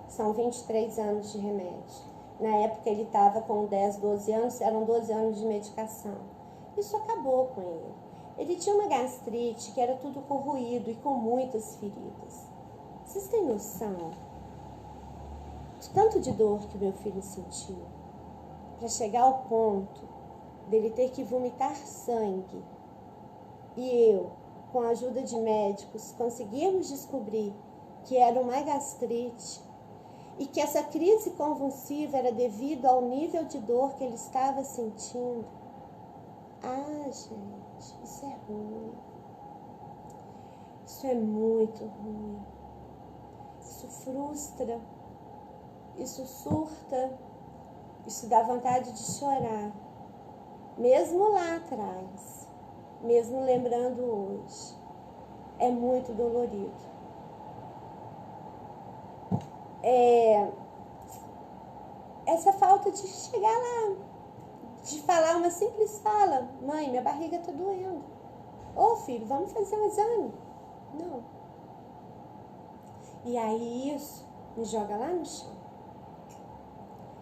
São 23 anos de remédio. Na época ele estava com 10, 12 anos, eram 12 anos de medicação. Isso acabou com ele. Ele tinha uma gastrite que era tudo corroído e com muitas feridas. Vocês têm noção de tanto de dor que meu filho sentiu? Para chegar ao ponto dele ter que vomitar sangue. E eu, com a ajuda de médicos, conseguimos descobrir que era uma gastrite e que essa crise convulsiva era devido ao nível de dor que ele estava sentindo. Ah, gente, isso é ruim. Isso é muito ruim. Isso frustra. Isso surta. Isso dá vontade de chorar. Mesmo lá atrás. Mesmo lembrando hoje. É muito dolorido. Essa falta de chegar lá, de falar uma simples fala, mãe, minha barriga tá doendo. Ô filho, vamos fazer um exame. Não. E aí isso me joga lá no chão.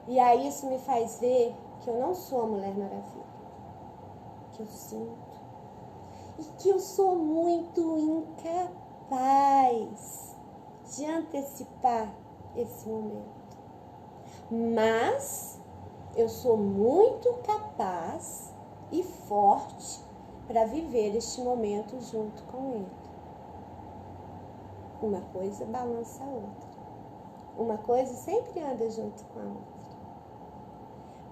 E aí isso me faz ver que eu não sou a Mulher Maravilha. Que eu sinto. E que eu sou muito incapaz de antecipar esse momento. Mas eu sou muito capaz e forte para viver este momento junto com ele. Uma coisa balança a outra. Uma coisa sempre anda junto com a outra.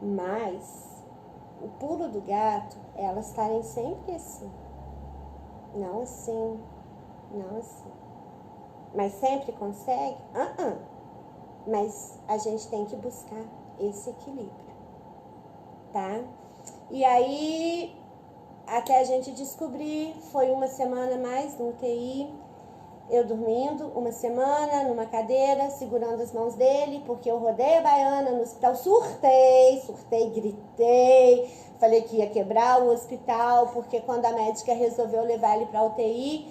Mas o pulo do gato é elas estarem sempre assim. Não assim, não assim. Mas sempre consegue? Mas a gente tem que buscar esse equilíbrio, tá? E aí, até a gente descobrir, foi uma semana mais no UTI, eu dormindo, uma semana numa cadeira, segurando as mãos dele, porque eu rodei a baiana no hospital, surtei, gritei, falei que ia quebrar o hospital, porque quando a médica resolveu levar ele para a UTI,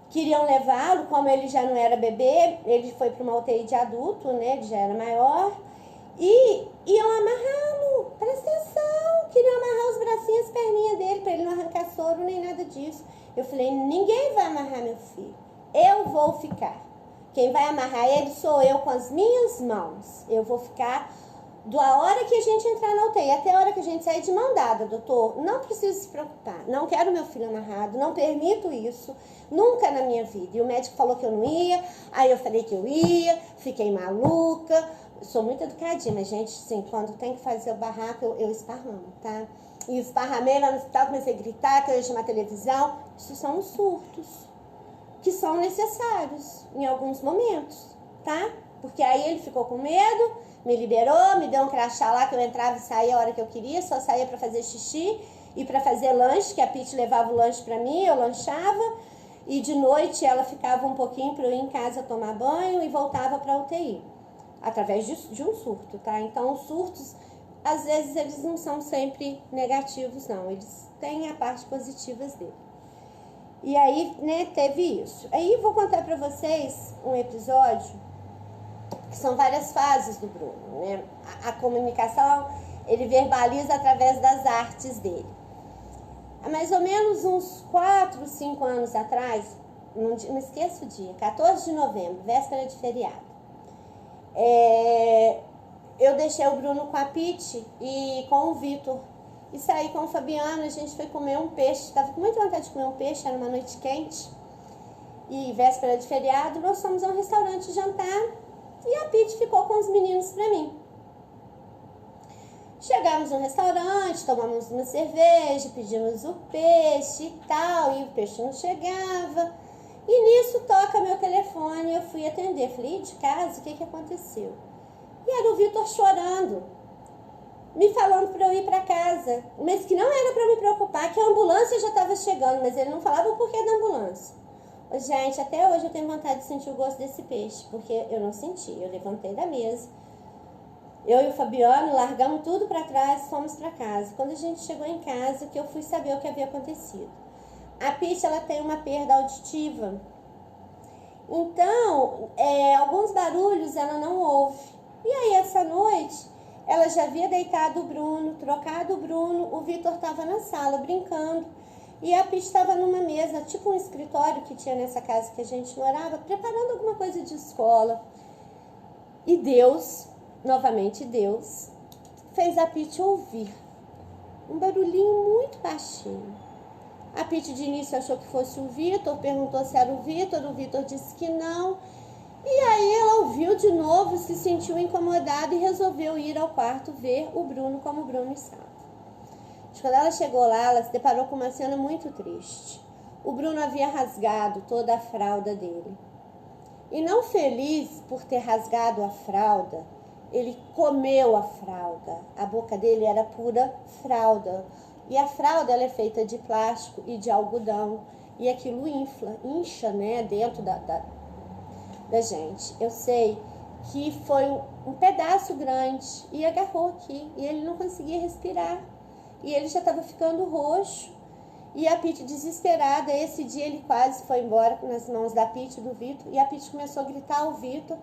queriam levá-lo, como ele já não era bebê, ele foi para uma UTI de adulto, né? Ele já era maior. E iam amarrá-lo, presta atenção, queriam amarrar os bracinhos, as perninhas dele, para ele não arrancar soro nem nada disso. Eu falei, ninguém vai amarrar meu filho, eu vou ficar. Quem vai amarrar ele sou eu com as minhas mãos. Eu vou ficar da hora que a gente entrar na UTI até a hora que a gente sair de mão dada, doutor. Não precisa se preocupar. Não quero meu filho amarrado, não permito isso. Nunca na minha vida. E o médico falou que eu não ia, aí eu falei que eu ia, fiquei maluca. Sou muito educadinha, mas, gente, sim, quando tem que fazer o barraco, eu esparramo, tá? E esparramei lá no hospital, comecei a gritar, que eu ia chamar a televisão. Isso são os surtos que são necessários em alguns momentos, tá? Porque aí ele ficou com medo, me liberou, me deu um crachá lá que eu entrava e saía a hora que eu queria, só saía para fazer xixi e para fazer lanche, que a Pitty levava o lanche para mim, eu lanchava, e de noite ela ficava um pouquinho para eu ir em casa tomar banho e voltava para a UTI, através de um surto, tá? Então, os surtos, às vezes, eles não são sempre negativos, não, eles têm a parte positiva dele. E aí, né, teve isso. Aí vou contar pra vocês um episódio, que são várias fases do Bruno, né? A comunicação, ele verbaliza através das artes dele. Há mais ou menos uns 4, 5 anos atrás, não esqueço o dia, 14 de novembro, véspera de feriado, eu deixei o Bruno com a Pitty e com o Vitor. E saí com o Fabiano, a gente foi comer um peixe. Estava com muita vontade de comer um peixe, era uma noite quente. E véspera de feriado, nós fomos a um restaurante jantar. E a Pitty ficou com os meninos para mim. Chegamos no restaurante, tomamos uma cerveja, pedimos o peixe e tal. E o peixe não chegava. E nisso toca meu telefone, eu fui atender. Falei, de casa, o que aconteceu? E era o Vitor chorando, me falando para eu ir para casa, mas que não era para me preocupar, que a ambulância já estava chegando, mas ele não falava o porquê da ambulância. Gente, até hoje eu tenho vontade de sentir o gosto desse peixe, porque eu não senti. Eu levantei da mesa, eu e o Fabiano largamos tudo para trás e fomos para casa. Quando a gente chegou em casa, que eu fui saber o que havia acontecido. A Pitty, ela tem uma perda auditiva, então alguns barulhos ela não ouve. E aí essa noite ela já havia deitado o Bruno, trocado o Bruno, o Vitor estava na sala brincando e a Pitty estava numa mesa, tipo um escritório que tinha nessa casa que a gente morava, preparando alguma coisa de escola. E Deus, novamente Deus, fez a Pitty ouvir um barulhinho muito baixinho. A Pitty de início achou que fosse o Vitor, perguntou se era o Vitor disse que não. E aí ela ouviu de novo, se sentiu incomodada e resolveu ir ao quarto ver o Bruno como o Bruno estava. Quando ela chegou lá, ela se deparou com uma cena muito triste. O Bruno havia rasgado toda a fralda dele. E não feliz por ter rasgado a fralda, ele comeu a fralda. A boca dele era pura fralda. E a fralda ela é feita de plástico e de algodão. E aquilo incha, né, dentro da gente. Eu sei que foi um pedaço grande e agarrou aqui. E ele não conseguia respirar. E ele já estava ficando roxo. E a Pitty desesperada, esse dia ele quase foi embora nas mãos da Pitty e do Vitor. E a Pitty começou a gritar ao Vitor.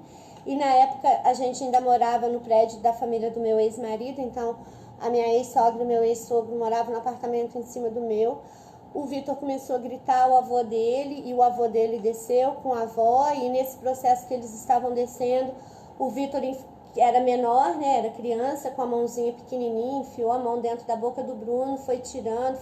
E na época a gente ainda morava no prédio da família do meu ex-marido. Então a minha ex-sogra e o meu ex-sogro moravam no apartamento em cima do meu. O Vitor começou a gritar ao avô dele e o avô dele desceu com a avó. E nesse processo que eles estavam descendo, o Vitor era menor, né, era criança, com a mãozinha pequenininha, enfiou a mão dentro da boca do Bruno, foi tirando.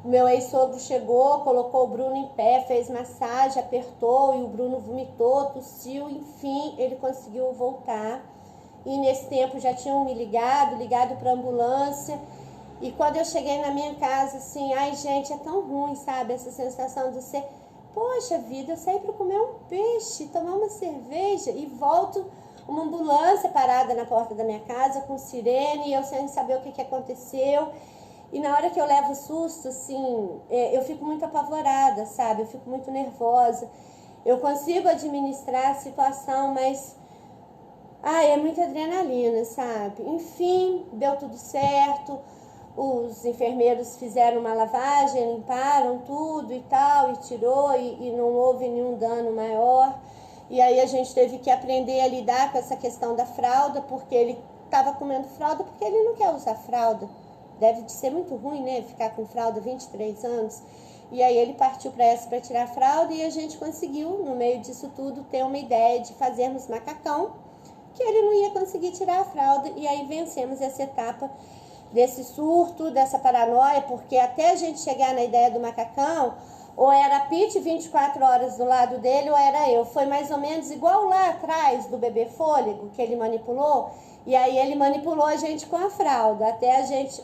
O meu ex-sogro chegou, colocou o Bruno em pé, fez massagem, apertou e o Bruno vomitou, tossiu, enfim, ele conseguiu voltar. E nesse tempo já tinham me ligado para a ambulância. E quando eu cheguei na minha casa, assim, ai gente, é tão ruim, sabe? Essa sensação de ser, poxa vida, eu saí para comer um peixe, tomar uma cerveja e volto uma ambulância parada na porta da minha casa com sirene e eu sem saber o que aconteceu. E na hora que eu levo susto, assim, eu fico muito apavorada, sabe? Eu fico muito nervosa. Eu consigo administrar a situação, mas é muita adrenalina, sabe? Enfim, deu tudo certo. Os enfermeiros fizeram uma lavagem, limparam tudo e tal, e tirou, e não houve nenhum dano maior. E aí a gente teve que aprender a lidar com essa questão da fralda, porque ele estava comendo fralda porque ele não quer usar fralda. Deve de ser muito ruim, né? Ficar com fralda 23 anos. E aí ele partiu para tirar a fralda e a gente conseguiu, no meio disso tudo, ter uma ideia de fazermos macacão, que ele não ia conseguir tirar a fralda. E aí vencemos essa etapa desse surto, dessa paranoia, porque até a gente chegar na ideia do macacão, ou era a Pete 24 horas do lado dele, ou era eu. Foi mais ou menos igual lá atrás do bebê fôlego, que ele manipulou, e aí ele manipulou a gente com a fralda, até a gente,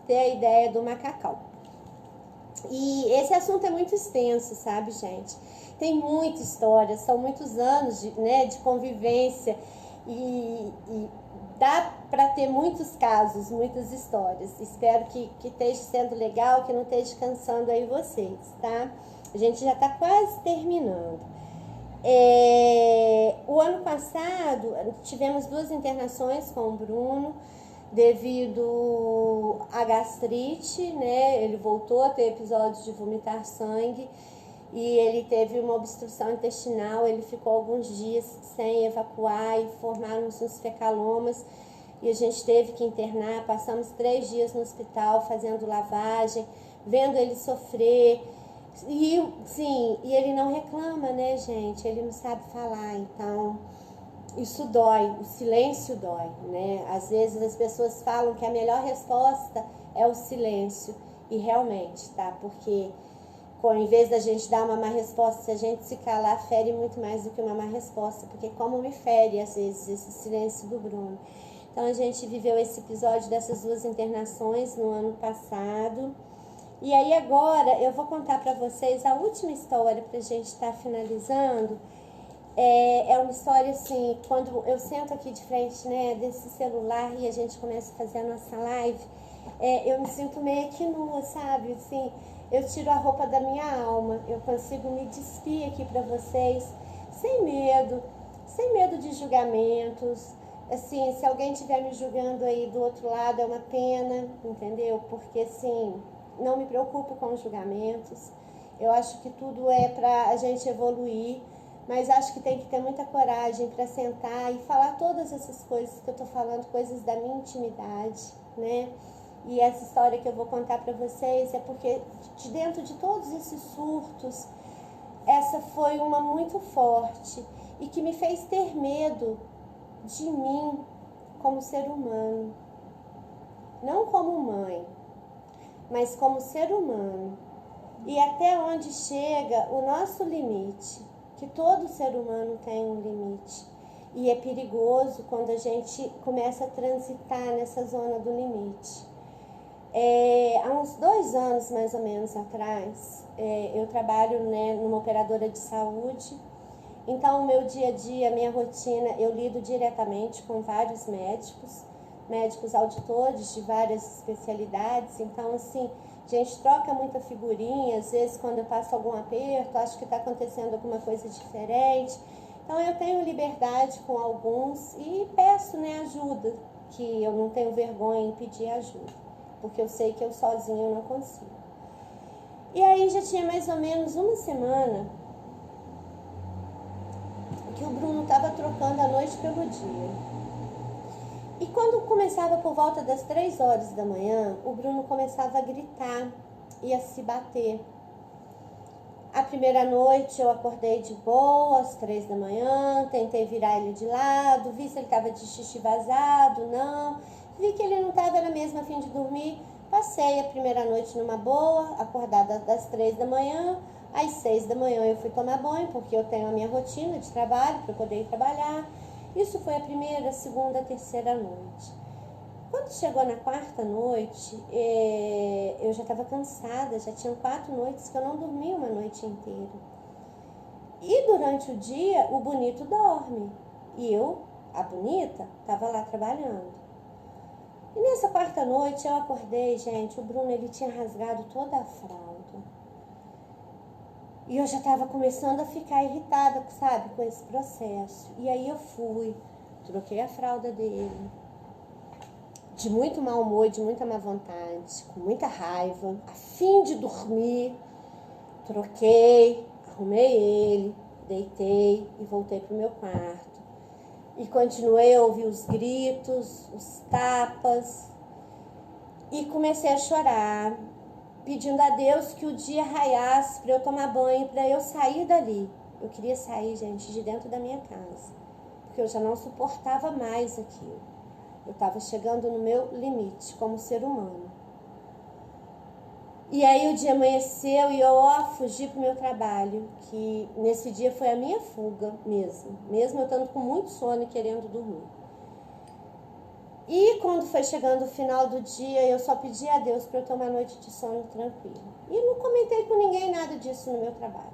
ter a ideia do macacão. E esse assunto é muito extenso, sabe, gente? Tem muita história, são muitos anos de convivência e dá para ter muitos casos, muitas histórias. Espero que esteja sendo legal, que não esteja cansando aí vocês, tá? A gente já está quase terminando. O ano passado, tivemos 2 internações com o Bruno, devido à gastrite, né? Ele voltou a ter episódios de vomitar sangue e ele teve uma obstrução intestinal. Ele ficou alguns dias sem evacuar e formaram-se uns fecalomas e a gente teve que internar. Passamos 3 dias no hospital fazendo lavagem, vendo ele sofrer. E sim, e ele não reclama, né, gente? Ele não sabe falar, então isso dói, o silêncio dói, né? Às vezes as pessoas falam que a melhor resposta é o silêncio, e realmente, tá? Porque em vez da gente dar uma má resposta, se a gente se calar, fere muito mais do que uma má resposta, porque como me fere às vezes esse silêncio do Bruno. Então a gente viveu esse episódio dessas 2 internações no ano passado. E aí agora eu vou contar para vocês a última história pra gente estar finalizando. É uma história assim, quando eu sento aqui de frente, né, desse celular e a gente começa a fazer a nossa live, eu me sinto meio que nua, sabe? Assim, eu tiro a roupa da minha alma, eu consigo me despir aqui para vocês, sem medo de julgamentos. Assim, se alguém estiver me julgando aí do outro lado, é uma pena, entendeu? Porque assim, não me preocupo com os julgamentos. Eu acho que tudo é para a gente evoluir. Mas acho que tem que ter muita coragem para sentar e falar todas essas coisas que eu tô falando, coisas da minha intimidade, né? E essa história que eu vou contar para vocês é porque de dentro de todos esses surtos, essa foi uma muito forte e que me fez ter medo de mim como ser humano. Não como mãe, mas como ser humano. E até onde chega o nosso limite. Que todo ser humano tem um limite e é perigoso quando a gente começa a transitar nessa zona do limite. Há uns 2 anos mais ou menos atrás, eu trabalho, né, numa operadora de saúde, então o meu dia a dia, minha rotina, eu lido diretamente com vários médicos auditores de várias especialidades, então assim, a gente troca muita figurinha, às vezes quando eu passo algum aperto, acho que está acontecendo alguma coisa diferente. Então eu tenho liberdade com alguns e peço, né, ajuda, que eu não tenho vergonha em pedir ajuda, porque eu sei que eu sozinha eu não consigo. E aí já tinha mais ou menos uma semana que o Bruno estava trocando a noite pelo dia. E quando começava por volta das 3 horas da manhã, o Bruno começava a gritar e a se bater. A primeira noite eu acordei de boa, às 3 da manhã, tentei virar ele de lado, vi se ele estava de xixi vazado, não. Vi que ele não estava na mesma a fim de dormir. Passei a primeira noite numa boa, acordada das 3 da manhã. Às 6 da manhã eu fui tomar banho, porque eu tenho a minha rotina de trabalho para poder ir trabalhar. Isso foi a primeira, segunda, terceira noite. Quando chegou na 4ª noite, eu já estava cansada, já tinham 4 noites que eu não dormi uma noite inteira. E durante o dia, o bonito dorme. E eu, a bonita, estava lá trabalhando. E nessa 4ª noite eu acordei, gente, o Bruno ele tinha rasgado toda a fralda. E eu já estava começando a ficar irritada, sabe, com esse processo. E aí eu fui, troquei a fralda dele, de muito mau humor, de muita má vontade, com muita raiva, a fim de dormir. Troquei, arrumei ele, deitei e voltei pro meu quarto. E continuei a ouvir os gritos, os tapas, e comecei a chorar. pedindo a Deus que o dia raiasse para eu tomar banho, para eu sair dali. Eu queria sair, gente, de dentro da minha casa, porque eu já não suportava mais aquilo. Eu estava chegando no meu limite como ser humano. E aí o dia amanheceu e eu fugi pro meu trabalho, que nesse dia foi a minha fuga mesmo eu estando com muito sono e querendo dormir. E quando foi chegando o final do dia, eu só pedi a Deus para eu ter uma noite de sono tranquila. E não comentei com ninguém nada disso no meu trabalho.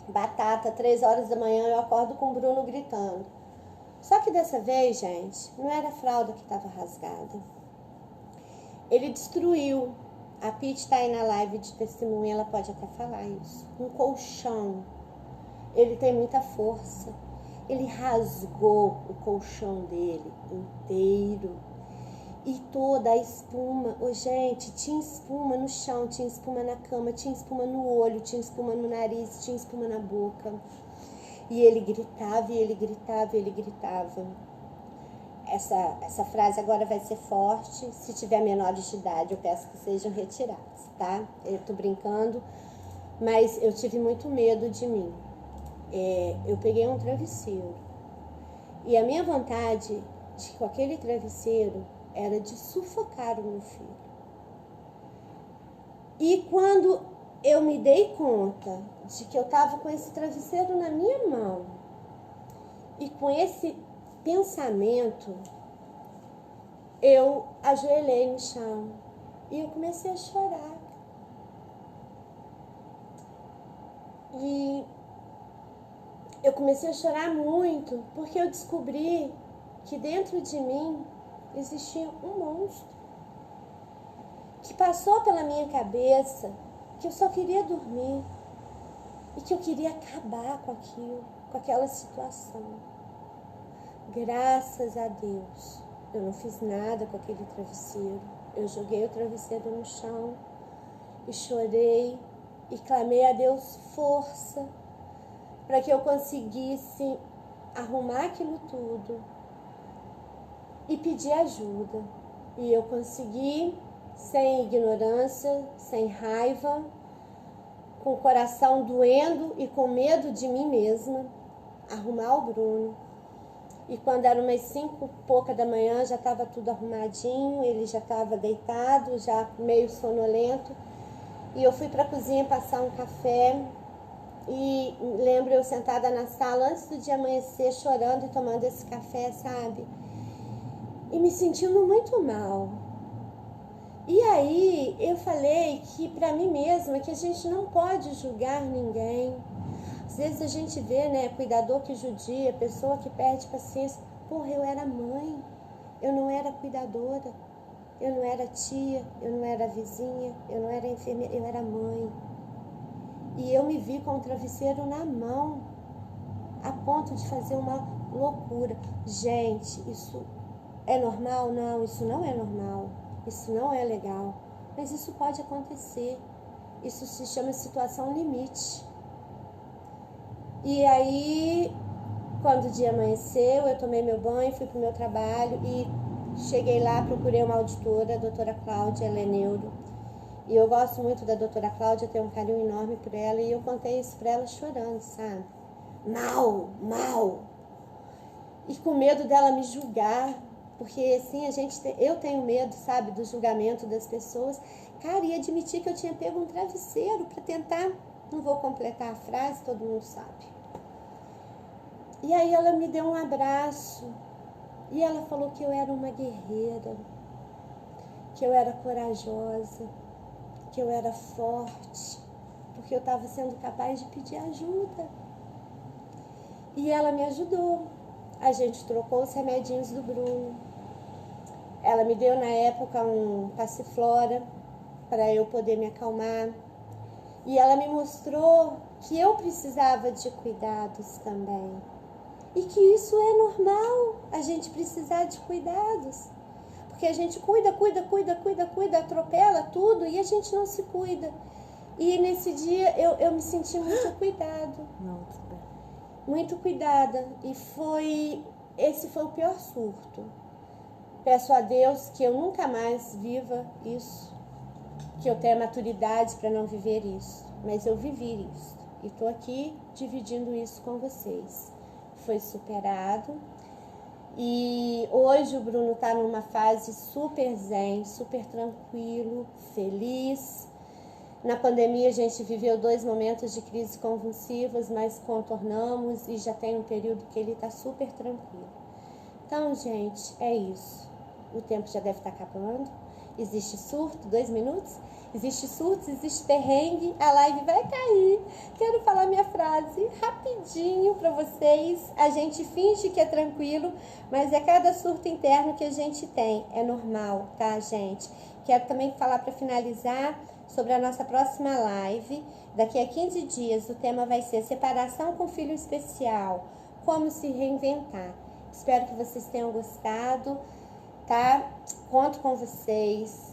Batata, 3 horas da manhã, eu acordo com o Bruno gritando. Só que dessa vez, gente, não era a fralda que estava rasgada. Ele destruiu, a Pete está aí na live de testemunha, ela pode até falar isso, um colchão. Ele tem muita força. Ele rasgou o colchão dele inteiro. E toda a espuma, gente, tinha espuma no chão, tinha espuma na cama, tinha espuma no olho, tinha espuma no nariz, tinha espuma na boca. E ele gritava, e ele gritava, e ele gritava. Essa frase agora vai ser forte. Se tiver menores de idade, eu peço que sejam retirados, tá? Eu tô brincando, mas eu tive muito medo de mim. Eu peguei um travesseiro. E a minha vontade com aquele travesseiro era de sufocar o meu filho. E quando eu me dei conta de que eu estava com esse travesseiro na minha mão e com esse pensamento, eu ajoelhei no chão e eu comecei a chorar. E eu comecei a chorar muito porque eu descobri que dentro de mim existia um monstro que passou pela minha cabeça que eu só queria dormir e que eu queria acabar com aquilo, com aquela situação. Graças a Deus, eu não fiz nada com aquele travesseiro. Eu joguei o travesseiro no chão e chorei e clamei a Deus força para que eu conseguisse arrumar aquilo tudo e pedir ajuda. E eu consegui, sem ignorância, sem raiva, com o coração doendo e com medo de mim mesma, arrumar o Bruno. E quando era umas 5 e pouca da manhã, já estava tudo arrumadinho, ele já estava deitado, já meio sonolento. E eu fui para a cozinha passar um café. E lembro eu sentada na sala antes do dia amanhecer, chorando e tomando esse café, sabe? E me sentindo muito mal. E aí eu falei que para mim mesma que a gente não pode julgar ninguém. Às vezes a gente vê, né, cuidador que judia, pessoa que perde paciência. Porra, eu era mãe, eu não era cuidadora, eu não era tia, eu não era vizinha, eu não era enfermeira, eu era mãe. E eu me vi com o travesseiro na mão, a ponto de fazer uma loucura. Gente, isso é normal? Não, isso não é normal. Isso não é legal. Mas isso pode acontecer. Isso se chama situação limite. E aí, quando o dia amanheceu, eu tomei meu banho, fui pro meu trabalho e cheguei lá, procurei uma auditora, a doutora Cláudia, ela é neuro. E eu gosto muito da doutora Cláudia, tenho um carinho enorme por ela, e eu contei isso pra ela chorando, sabe? Mal. E com medo dela me julgar, porque assim, eu tenho medo, sabe, do julgamento das pessoas. Cara, e admitir que eu tinha pego um travesseiro pra tentar, não vou completar a frase, todo mundo sabe. E aí ela me deu um abraço, e ela falou que eu era uma guerreira, que eu era corajosa, que eu era forte, porque eu estava sendo capaz de pedir ajuda. E ela me ajudou. A gente trocou os remedinhos do Bruno. Ela me deu na época um passiflora para eu poder me acalmar. E ela me mostrou que eu precisava de cuidados também. E que isso é normal, a gente precisar de cuidados. Porque a gente cuida, atropela tudo e a gente não se cuida. E nesse dia eu me senti muito cuidado. Muito cuidada. E esse foi o pior surto. Peço a Deus que eu nunca mais viva isso, que eu tenha maturidade para não viver isso, mas eu vivi isso e estou aqui dividindo isso com vocês. Foi superado e hoje o Bruno está numa fase super zen, super tranquilo, feliz. Na pandemia a gente viveu 2 momentos de crise convulsivas, mas contornamos e já tem um período que ele está super tranquilo. Então, gente, é isso. O tempo já deve estar acabando. Existe surto, 2 minutos. Existe surto, existe perrengue. A live vai cair. Quero falar minha frase rapidinho para vocês. A gente finge que é tranquilo, mas é cada surto interno que a gente tem. É normal, tá, gente? Quero também falar para finalizar sobre a nossa próxima live. Daqui a 15 dias o tema vai ser separação com filho especial. Como se reinventar. Espero que vocês tenham gostado, tá? Conto com vocês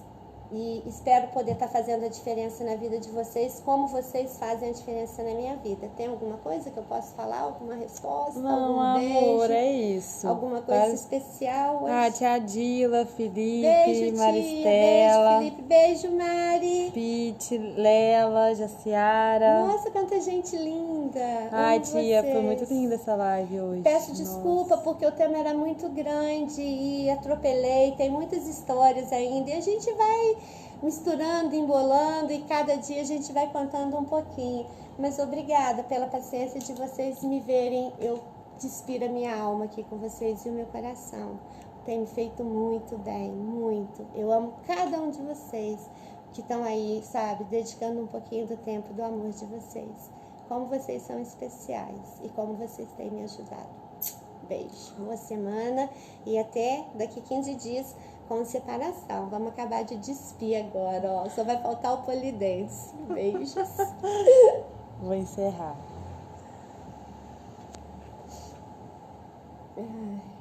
e espero poder estar fazendo a diferença na vida de vocês, como vocês fazem a diferença na minha vida. Tem alguma coisa que eu posso falar? Alguma resposta? Não, algum amor, beijo? é isso. Alguma coisa especial hoje? Ah, tia Dila, Felipe, Beijo, tia. Maristela. Beijo, Felipe. Beijo, Mari. Pete, Lela, Jaciara. Nossa, quanta gente linda. Ai, Amo tia, vocês. foi muito linda essa live hoje. Peço desculpa porque o tema era muito grande e atropelei. Tem muitas histórias ainda e a gente vai misturando, embolando e cada dia a gente vai contando um pouquinho. Mas obrigada pela paciência de vocês me verem. Eu despiro a minha alma aqui com vocês e o meu coração. Tem me feito muito bem, muito. Eu amo cada um de vocês que estão aí, sabe, dedicando um pouquinho do tempo, do amor de vocês. Como vocês são especiais e como vocês têm me ajudado. Beijo, boa semana e até daqui 15 dias com separação. Vamos acabar de despir agora, ó. Só vai faltar o polidense. Beijos. Vou encerrar. Ai.